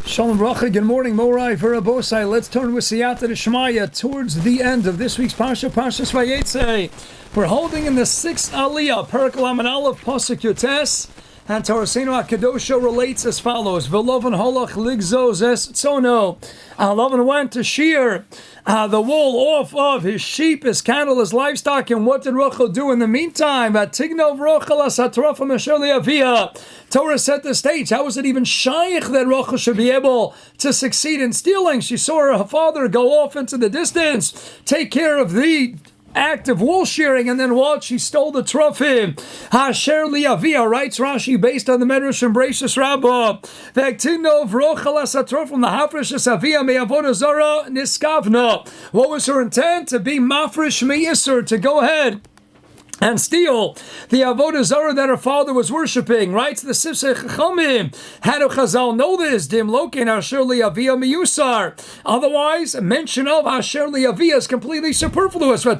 Shalom Bracha, good morning, Morai, Verabosai. Let's turn with Siyata Shmaya towards the end of this week's Parsha, Parshas Vayetze. We're holding in the 6th Aliyah, Perek Lamed Aleph, Pasuk Yotes, and Torasenu HaKadosha relates as follows: V'lovan holach ligzos es tzono. Lovan went to shear the wool off of his sheep, his cattle, his livestock, and what did Rachel do in the meantime? V'tignov Rachel as hatrafim asher li'avia. Torah set the stage. How was it even shaykh that Rachel should be able to succeed in stealing? She saw her father go off into the distance, take care of the act of wool shearing, and then what? She stole the Terafim. Hasher li'avia, writes Rashi, based on the Medrash and Bereshis Rabbah. V'ektinov rochel as hatrafim from the hafresh avia me'avodah zara niskavna. What was her intent? To be mafresh me'isr, to go ahead and steal the avodah zarah that her father was worshiping. Writes the Sifsei Chachamim. How do Chazal know this? Dim lokein asher li'avia miyusar. Otherwise, mention of asher li'avia is completely superfluous. Why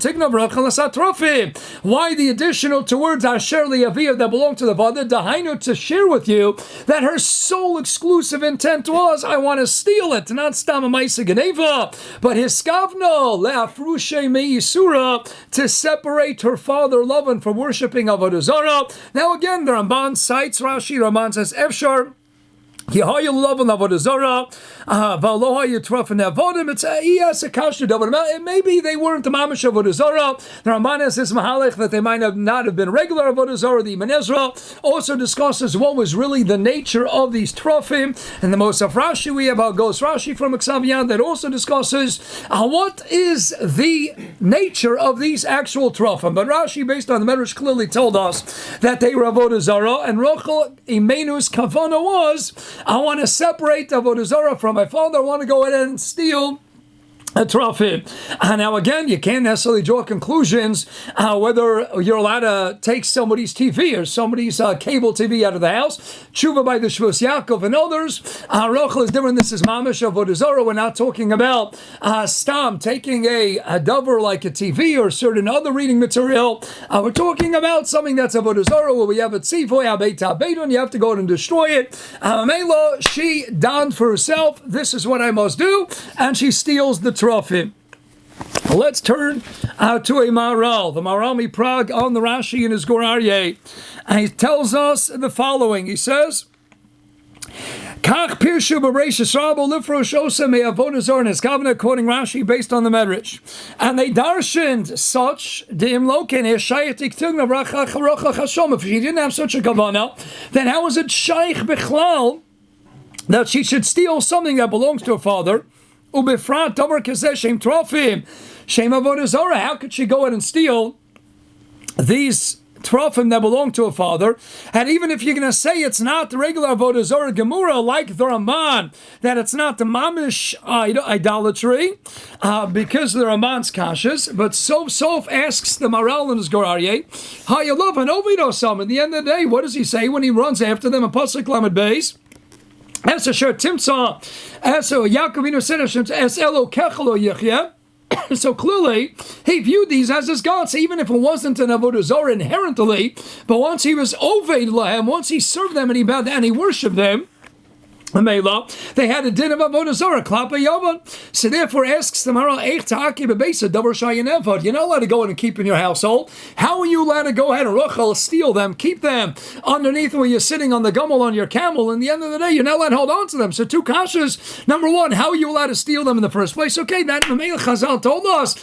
the additional two words asher li'avia that belong to the father? Dahainu, to share with you that her sole exclusive intent was, I want to steal it, not stam ma'isa geneva, but hiskavno le'afrushe me'isura, to separate her father Lavan from worshipping avodah zarah. Now again, the Ramban cites Rashi. Ramban says, Efshar maybe they weren't the mamish avodah zarah. The Ramban has this mahalech that they might not have been regular avodah zarah. The Ibn Ezra also discusses what was really the nature of these Terafim. And the most of Rashi we have goes Rashi from Xavian that also discusses what is the nature of these actual Terafim. But Rashi, based on the Medrash, clearly told us that they were avodah zarah, and Rachel Imenu's kavana was, I want to separate avodah zarah from my father. I want to go ahead and steal a Terafim. Now again, you can't necessarily draw conclusions whether you're allowed to take somebody's TV or somebody's cable TV out of the house. Tshuva by the Shvus Yaakov and others. Rachel is different. This is mamish avodah zarah. We're not talking about stam, taking a davar like a TV or certain other reading material. We're talking about something that's avodah zarah, where we have a tzivoy, habeit beidun. You have to go and destroy it. Mela, she donned for herself, this is what I must do, and she steals the Terafim. Let's turn to a Maharal. The Maharal Miprag on the Rashi in his Gur Aryeh. And he tells us the following. He says, Kach pirshu b'reishis rabo lifrosh osa me'avodah zarah neskavna, quoting Rashi based on the Medrash. And they darshaned such de'im loken eshayetik tigna racha chashom. If she didn't have such a kavana, then how is it shaykh bichlal that she should steal something that belongs to her father? Ubifrat davar kazeh shem Terafim shem avodah zarah. How could she go ahead and steal these Terafim that belong to a father? And even if you're going to say it's not the regular avodah zarah gemura, like the Ramban, that it's not the mamish idolatry, because the Ramban's kashas, but Sof asks the Maharal in his Gur Aryeh, how you love an ovidosam. At the end of the day, what does he say when he runs after them in Pasuk Lamed Beis? As a shirt timsa, as a Yaakovinu said, as elo kechelo yichya. So clearly, he viewed these as his gods, even if it wasn't an avodah zarah inherently. But once he was oved lahem, once he served them and he bowed down, he worshipped them. They had a din of avodah zarah, klapa yavan. So therefore, asks the Maharal, eich ta'aki bebeisa davar shayin. You're not allowed to go in and keep in your household. How are you allowed to go ahead and Rachel steal them, keep them underneath where you're sitting on the gummel on your camel? In the end of the day, you're not allowed to hold on to them. So two kashas. Number one, how are you allowed to steal them in the first place? Okay, that Mamela Chazal told us,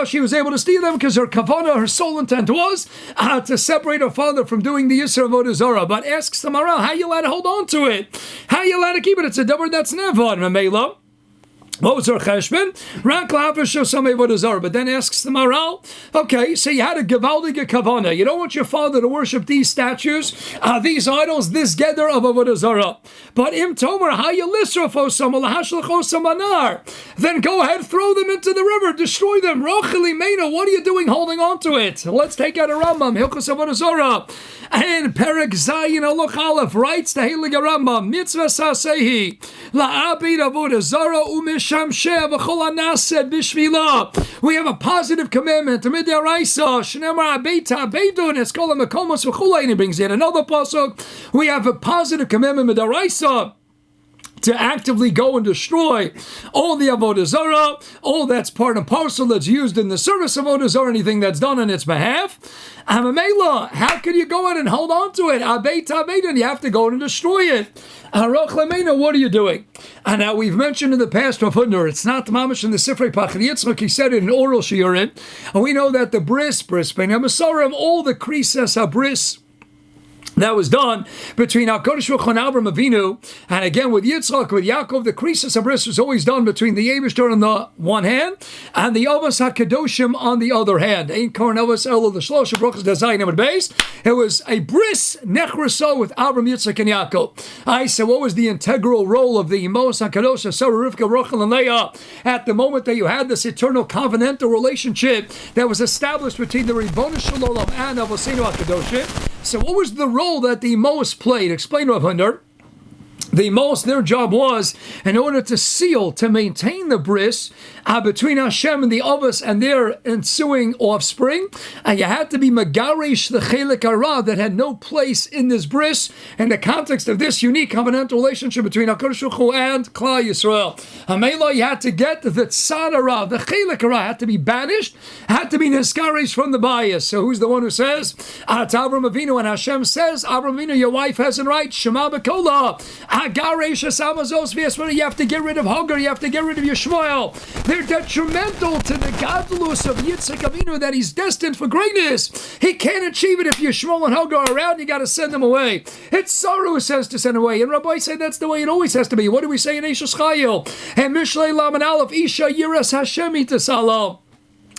she was able to steal them because her kavana, her sole intent was to separate her father from doing the Yisra avodah zarah. But asks the Maharal, how are you allowed to hold on to it? How are you allowed to keep it? It's a davar that's nevad, Mamela. What was her cheshbon? But then asks the Maharal, okay, so you had a gevaldige kavana. You don't want your father to worship these statues, these idols, this gather of avodah zarah. But im tomer hayalisrofosam, then go ahead, throw them into the river, destroy them. Rocheli meina, what are you doing holding on to it? Let's take out a Rambam, Hilchos avodah zarah. And Perek Zayin Aloch Aleph writes the Heilige Rambam, mitzvah sasehi la'abid avodah zarah umish we have a positive commandment. He brings yet another pasuk. We have a positive commandment midaraisa to actively go and destroy all the Avodah Zarah, all that's part and parcel that's used in the service of Avodah Zarah, anything that's done on its behalf. Amamela, how can you go in and hold on to it? And you have to go in and destroy it. What are you doing? And now we've mentioned in the past, Rav Hutner, it's not mamish in the Sifrei Pachad Yitzchak, he said it in oral shiurim, and we know that the bris, bein hamasarim, all the krises habris, that was done between HaKadosh Baruch Hu and Avraham Avinu, and again with Yitzchak, with Yaakov, the Krisis HaBris was always done between the Eibishter on the one hand and the Avos HaKadoshim on the other hand. Ein Koren Avos Elo the Shlosh Brachos Dazayin Amud Beis. It was a bris nechrasa with Avraham, Yitzchak, and Yaakov. So what was the integral role of the Emos HaKadosh, Sarah, Rivka, Rachel, and Leah at the moment that you had this eternal covenantal relationship that was established between the Ribono Shel Olam and Avosenu HaKadoshim? So what was the role that the Emos played? Explain, Rav Hutner. The Emos, their job was, in order to seal, to maintain the bris between Hashem and the Avos and their ensuing offspring, and you had to be Megarish the Chelik Hara that had no place in this bris in the context of this unique covenantal relationship between HaKadosh Baruch Hu and Klal Yisrael. Hamela, you had to get the Tzad Hara, the Chelik Hara had to be banished, had to be Niskarish from the bias. So who's the one who says, to Avraham Avinu, and Hashem says, Avraham Avinu, your wife has a right, Shema B'kola, you have to get rid of Hagar, you have to get rid of Yishmael. They're detrimental to the godless of Yitzchak Avinu that he's destined for greatness. He can't achieve it if Yishmael and Hagar are around, you got to send them away. It's Sarah who says to send away, and Rabbi say that's the way it always has to be. What do we say in Eishes Chayil? And Mishlei Laman Aleph, Isha Yiras Hashem Itasalo.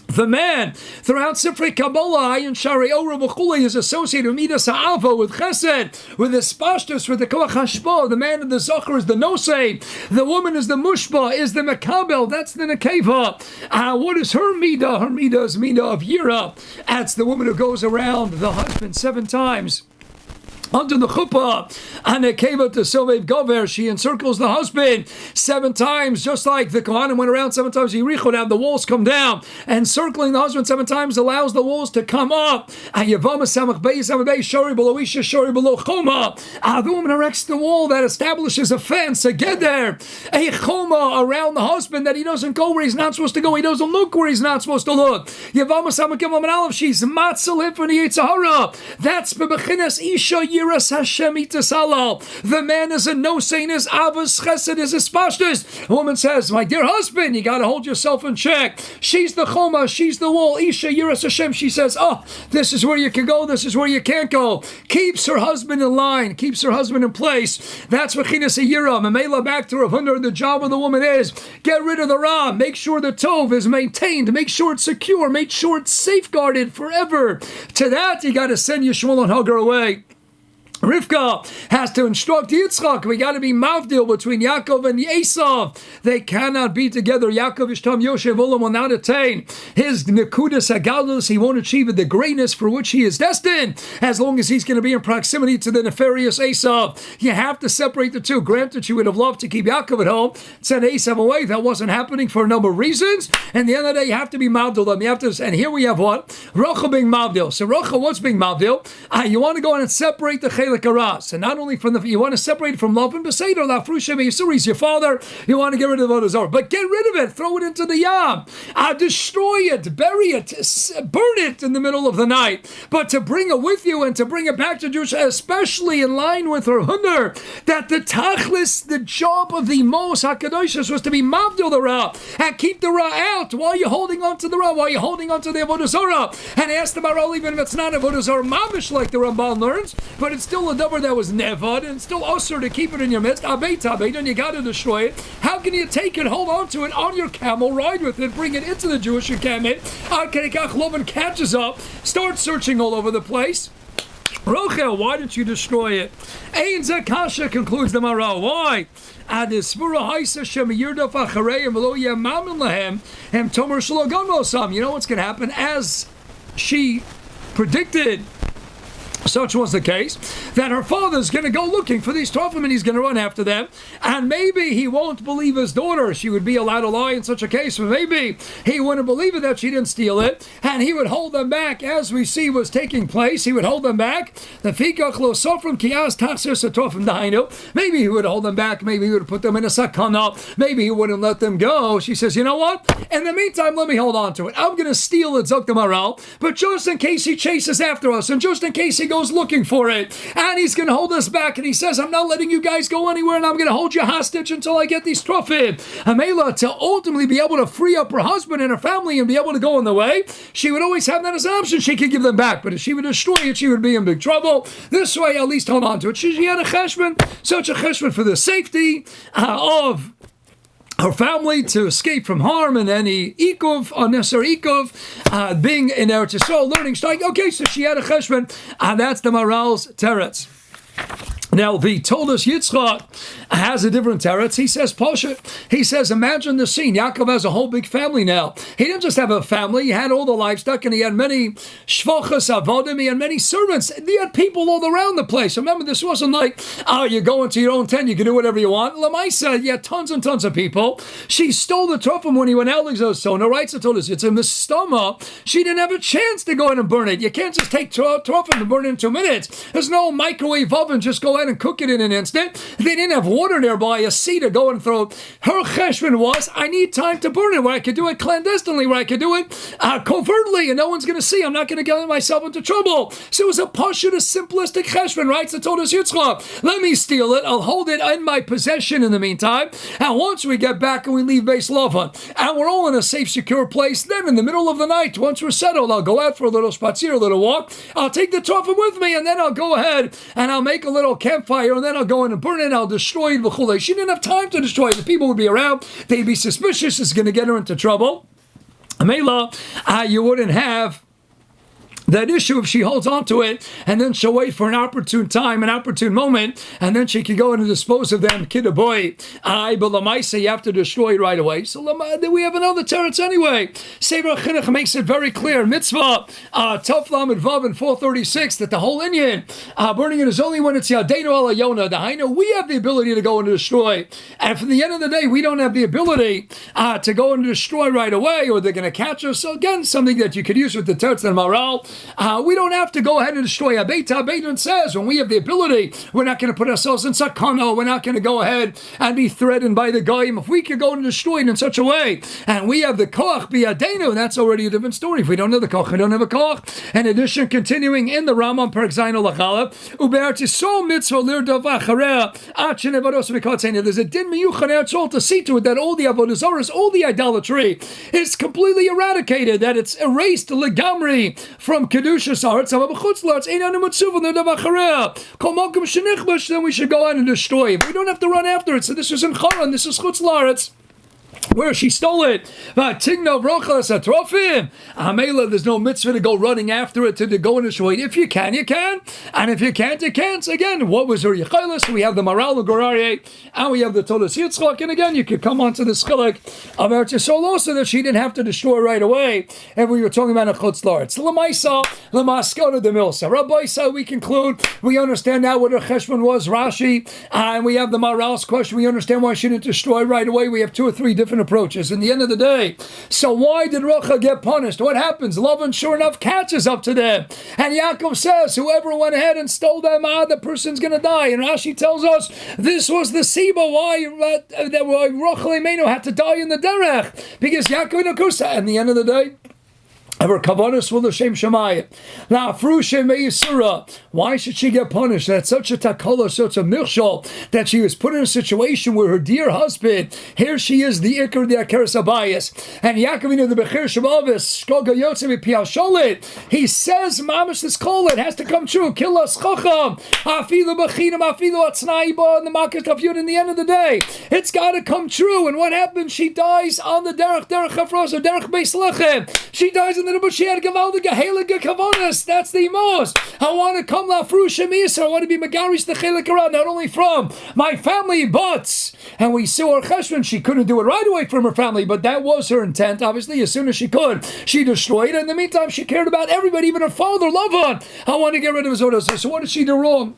The man, throughout Sifrei Kabbalah, Ayin Shari Ora V'chulei is associated with Midas Ha'ava, with Chesed, with the Spashtus, with the Koach Hashpa. The man and the Zocher is the Nosei. The woman is the Mushba, is the Makabel. That's the Nekeva. What is her Midah? Her Midah is Midah of Yira. That's the woman who goes around the husband 7 times. Under the chuppah, and Nekeva to Sovev Gover, she encircles the husband 7 times, just like the Kohanim went around 7 times. Yericho, now the walls come down. Encircling the husband 7 times allows the walls to come up. And Yavama Samach Beis Samach Shori below Isha, Shori below Choma. The woman erects the wall that establishes a fence, a geder, a Choma around the husband that he doesn't go where he's not supposed to go. He doesn't look where he's not supposed to look. Yavama Samach Gimel Aleph, she's matzal him for the Yitzhahara. That's Bebechinas Isha Hashem Itasalal. The man is a no saint, is Avos Chesed, is a Spashtus. The woman says, my dear husband, you got to hold yourself in check. She's the Choma, she's the wall. Isha Yiras Hashem. She says, this is where you can go, this is where you can't go. Keeps her husband in line, keeps her husband in place. That's Vachinas Yira. Mamela back to Rav Hutner. The job of the woman is get rid of the Ra, make sure the Tov is maintained, make sure it's secure, make sure it's safeguarded forever. To that, you got to send Yishmael and Hagar away. Rivka has to instruct Yitzchak. We got to be mavdil between Yaakov and Esav. They cannot be together. Yaakov Ishtam Yoshev Olam will not attain his Nekudas Hagalus. He won't achieve the greatness for which he is destined as long as he's going to be in proximity to the nefarious Esav. You have to separate the two. Granted, you would have loved to keep Yaakov at home, send Esav away. That wasn't happening for a number of reasons. And at the end of the day, you have to be mavdil them. You have to, and here we have what? Rachel being mavdil. So Rachel, what's being mavdil? You want to go in and separate the Chelik Hara. And not only from you want to separate from love and Beseder, Lafrusha Yisur, he's your father. You want to get rid of Avodah Zarah, but get rid of it. Throw it into the Yam. Destroy it, bury it, burn it in the middle of the night. But to bring it with you and to bring it back to Jerusalem, especially in line with Rav Hutner, that the Tachlis, the job of the Mos HaKadosh was to be Mavdil the Ra and keep the Ra out. Why are you holding on to the Ra? Why are you holding on to the Avodah Zarah? And ask the Maral, even if it's not Avodah Zarah Mamish like the Ramban learns, but it's still a davar that was nevad and it's still usher to keep it in your midst. Abeit, and you got to destroy it. How can you take it, hold on to it on your camel, ride with it, bring it into the Jewish encampment? Lovin catches up, starts searching all over the place. Rochel, why didn't you destroy it? Ein Zakasha concludes the Maral. Why? You know what's going to happen? As she predicted, Such was the case that her father's going to go looking for these Terafim and he's going to run after them. And maybe he won't believe his daughter. She would be allowed to lie in such a case. But maybe he wouldn't believe it that she didn't steal it. And he would hold them back as we see was taking place. He would hold them back. Maybe he would hold them back. Maybe he would put them in a sakana. Maybe he wouldn't let them go. She says, you know what? In the meantime, let me hold on to it. I'm going to steal it, Zok Maral. But just in case he chases after us and just in case he goes looking for it and he's going to hold us back and he says, I'm not letting you guys go anywhere and I'm going to hold you hostage until I get these Terafim. Amela, to ultimately be able to free up her husband and her family and be able to go on the way, she would always have that as an option. She could give them back, but if she would destroy it, she would be in big trouble. This way, at least hold on to it. She had a cheshbon, such a cheshbon for the safety of her family, to escape from harm and any unnecessary being in Eretz Yisrael, learning strike. Okay, so she had a cheshbon, and that's the Maral's teretz. Now, the Toldus Yitzchak has a different teretz. He says, Pasha, he says, imagine the scene. Yaakov has a whole big family now. He didn't just have a family. He had all the livestock, and he had many shvachas avodim. He had many servants. He had people all around the place. Remember, this wasn't like, you go into your own tent, you can do whatever you want. Lamaisa, you had tons and tons of people. She stole the Terafim when he went out. So no rights to Toldus. It's a mistama. She didn't have a chance to go in and burn it. You can't just take Terafim and burn it in 2 minutes. There's no microwave oven. Just go and cook it in an instant. They didn't have water nearby, a sea to go and throw. Her cheshbon was, I need time to burn it, where I could do it clandestinely, where I could do it covertly, and no one's going to see. I'm not going to get myself into trouble. So it was a pashut, a simplistic cheshbon, right? So told us Yitzchak, let me steal it. I'll hold it in my possession in the meantime. And once we get back and we leave base Lavan, and we're all in a safe, secure place, then in the middle of the night, once we're settled, I'll go out for a little spatzir, a little walk. I'll take the Terafim with me, and then I'll go ahead and I'll make a little campfire, and then I'll go in and burn it, I'll destroy it. She didn't have time to destroy it. The people would be around. They'd be suspicious. It's going to get her into trouble. Amela, you wouldn't have that issue if she holds on to it and then she'll wait for an opportune time, an opportune moment, and then she can go and dispose of them. Kid a boy, but Lamaisa, you have to destroy it right away. So then we have another teretz anyway. Sefer Chinuch makes it very clear. Mitzvah, Tov Lamed Vav in 436, that the whole Inyan, burning it is only when it's Yadeinu Ala Yona. The Hainu, we have the ability to go and destroy. And for the end of the day, we don't have the ability to go and destroy right away, or they're going to catch us. So again, something that you could use with the teretz and Maral. We don't have to go ahead and destroy. Eytan says when we have the ability, we're not going to put ourselves in sakana. We're not going to go ahead and be threatened by the goyim. If we could go and destroy it in such a way, and we have the koach biyadenu, that's already a different story. If we don't have the koach, we don't have a koach. In addition, continuing in the Rambam Perek Zayin Lachalef, ube'eretz Yisrael mitzvah lirdav achareh achin evados v'katzenia. There's a din miyuchan Eretz Yisrael to see to it that all the avodah zaros, all the idolatry, is completely eradicated. That it's erased legamri from kedusha. Then we should go out and destroy it. We don't have to run after it. So this is in Charan, this is Chutz La'aretz, where she stole it. Tigno brochas atrofim. Amela, there's no mitzvah to go running after it, to go and destroy it. If you can, you can. And if you can't, you can't. So again, what was her yichaylis? We have the Maral, the Gorarie, and we have the Toldus Yitzchak. And again, you could come onto the schilek of Eretz Yisrael also, that she didn't have to destroy right away. And we were talking about a Chutz La'aretz. L'maisa, l'maskona de milsa. Rabbi, so we conclude, we understand now what her cheshbon was, Rashi, and we have the Maral's question. We understand why she didn't destroy right away. We have 2 or 3 different approaches. In the end of the day, so why did Rachel get punished? What happens? Lavan sure enough catches up to them, and Yaakov says, whoever went ahead and stole them, the person's going to die. And Rashi tells us this was the siba why Rachel Imenu had to die in the derech, because Yaakov Nakusa. At the end of the day, Ever kavanas will the shem shemayim. Now, frushe meisura. Why should she get punished? That's such a takala, such a milchol, that she was put in a situation where her dear husband, here she is, the ikar, the akeres abayis, and Yaakovina the bechir shemavis shkoga yotze piasholit. He says, mamish this call, it has to come true. Kill us chacham afilu b'chinam afilu atznaiba and the makas tafyud. In the end of the day, it's got to come true. And what happens? She dies on the derech hafrosa, derech beis lechem. She dies in the but she had Gavaldiga Heilige Kavanas. That's the most. I want to come La Frusha Misa. I want to be Megarish the Chelik around, not only from my family, but, and we saw her Cheshvan, she couldn't do it right away from her family, but that was her intent. Obviously, as soon as she could, she destroyed it. In the meantime, she cared about everybody, even her father, Lavan. I want to get rid of his orders. So what did she do wrong?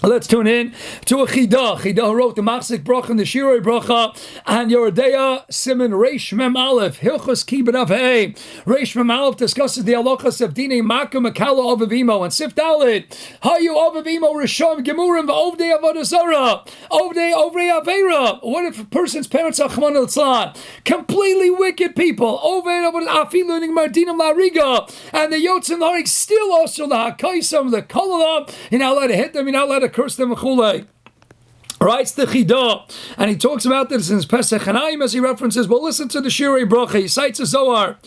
Let's tune in to a Chida. Chida wrote the Machzik Bracha and the Shiroi Bracha and Yoredeya Simon Reish Mem Aleph Hilchos Kibbut Avei. Reish Mem Aleph discusses the halachas of Dine Makom Akala Avavimo and Sif Dalit Hayu Avavimo Rishon Gemurim V'Ovdei Avodah Zarah Ovdei Aveira. What if a person's parents are Chman al completely wicked people? Ovdei Afilu Mardinim Lariga and the Yotzim Larig still also the Hakaisam the Kolala. You're not allowed to hit them. You're not allowed to curse them. Writes the Chida, and he talks about this in his Pesach Hanayim as he references. Well, listen to the Shirei Bracha. He cites a Zohar.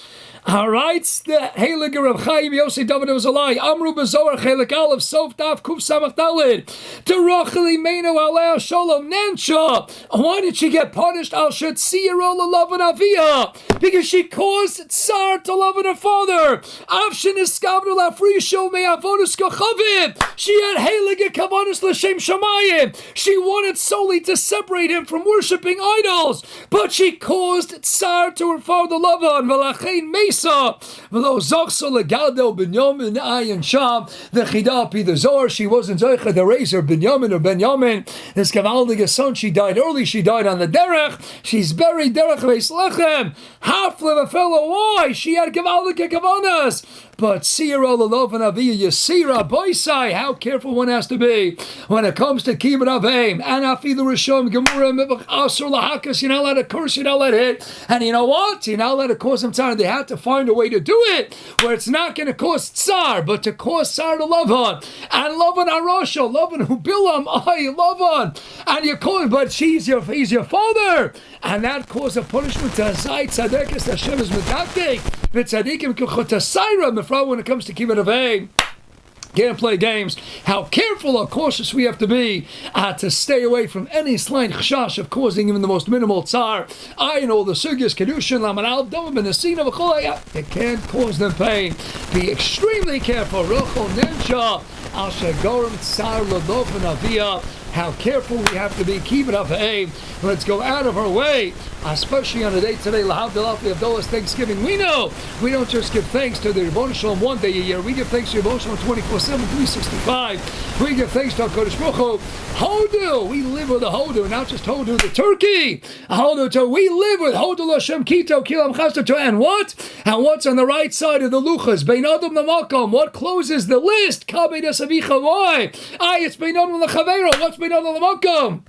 Writes the Heilige Reb Chaim Yossi David Ozalai Amru Bezohar Chelik Aleph Sof Daf Kuf Samach Dalid to Rachel Imenu Alei Shalom Nansha. Why did she get punished? Al Shet Siyaro Lalav and Avia, because she caused Tsar to love her father. Avshin Iskavnu Lafrisho Me Avodas Kachavim. She had Heilige Kavanas L'Shem Shamayim. She wanted solely to separate him from worshipping idols, but she caused Tsar to her father Lavan. V'lachein Meis the Chida Pi the Zohar, she wasn't Zoicha the Razer Binyamin or Benyamin. This Gavaldiga son, she died early, she died on the Derech. She's buried Derech Beis Lechem. Half-live a fellow, why? She had Gavaldiga Kavanas. But Siyar Ololov and Aviyah Yasira Boisai, how careful one has to be when it comes to Kibbut Aveim. And Afilu Rishon Gemurim Asur Lahakas, you're not allowed to curse, you're not allowed to hit. And you know what? You're not allowed to cause them tsar. They have to find a way to do it where it's not going to cause tsar, but to cause tsar to Lavan. And Lavan Arosha, Lavan Hubilam, Lavan. And you call him, but he's your father. And that caused a punishment to Zayt Tzadekis Hashem is Medaktik. V'tzadikim Kuchotasayra when it comes to Kibbut Aveim. Can't play games. How careful or cautious we have to be to stay away from any slight chashash of causing even the most minimal tsar. I know the sugyas kedushin lamanal dom and the scene of a it can't cause them pain. Be extremely careful. Rochol nensha al shagorim tsar ladov and aviyah. How careful we have to be. Kibbut Aveim. Let's go out of our way, especially on a day today, Lahavdil Afi Avdolas Thanksgiving. We know we don't just give thanks to the Ribono Shalom one day a year. We give thanks to Ribono Shalom 24/7, 365. We give thanks to HaKadosh Baruch Hu. Hodu, we live with a Hodu, not just Hodu the turkey. Hodu, we live with Hodu Lashem Kito Kilam Chastato. And what? And what's on the right side of the Luchas? Bein Adam Namakom. What closes the list? Kabedas Avicha. Why? It's Bein Adam Lachavero. What's Bein Adam Namakom?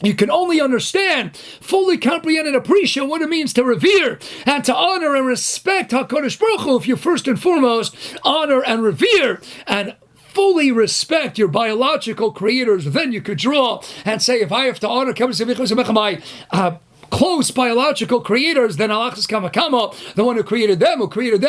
You can only understand, fully comprehend and appreciate what it means to revere and to honor and respect HaKadosh Baruch Hu if you first and foremost honor and revere and fully respect your biological creators. Then you could draw and say, if I have to honor my close biological creators, then Alachas Kamakama, the one who created them,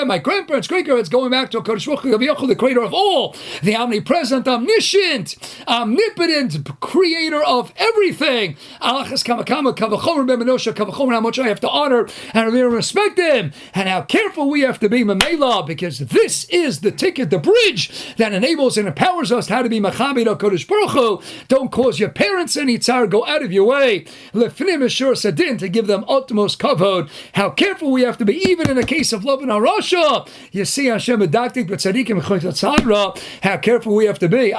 my grandparents, great-grandparents, going back to HaKadosh Baruch Hu, the creator of all, the omnipresent, omniscient, omnipotent creator of everything. Alachas Kamakama, Kavachomer Bemenosha, Kavachomer, how much I have to honor and revere and respect him, and how careful we have to be, Mamela, because this is the ticket, the bridge that enables and empowers us how to be Machabed HaKadosh Baruch Hu. Don't cause your parents any tsar, go out of your way. Lefnim Eshur Sadin, to give them utmost kavod. How careful we have to be, even in the case of love and Arasha. You see Hashem Medaktik, but Tzadikim Chotatzara. How careful we have to be.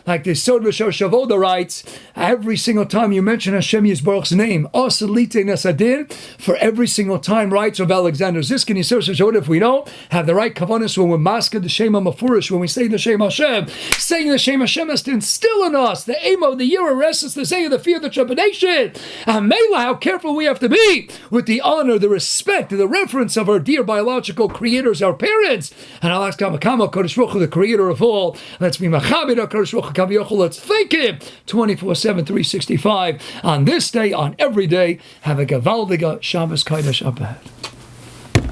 Like the Sod V'Shor Shavoda writes, every single time you mention Hashem Yisbaruch's name, Asalite Nasadin, for every single time, writes of Alexander Ziskin, Yisrael Shavoda, if we don't have the right kavanas when we're masked the Shema Mafurish, when we say the Shema Hashem, saying the Shema Hashem has to instill in us the aim of the year, restless, the say of the fear, the trepidation. And Mela, how careful we have to be with the honor, the respect, the reverence of our dear biological creators, our parents. And I'll ask Kamakama, Kadosh Baruch Hu, the creator of all. Let's be Machabed, Kadosh Baruch Hu, Kaviyachol. Let's thank him 24/7, 365 on this day, on every day. Have a Gavaldiga Shabbos Kodesh Abad.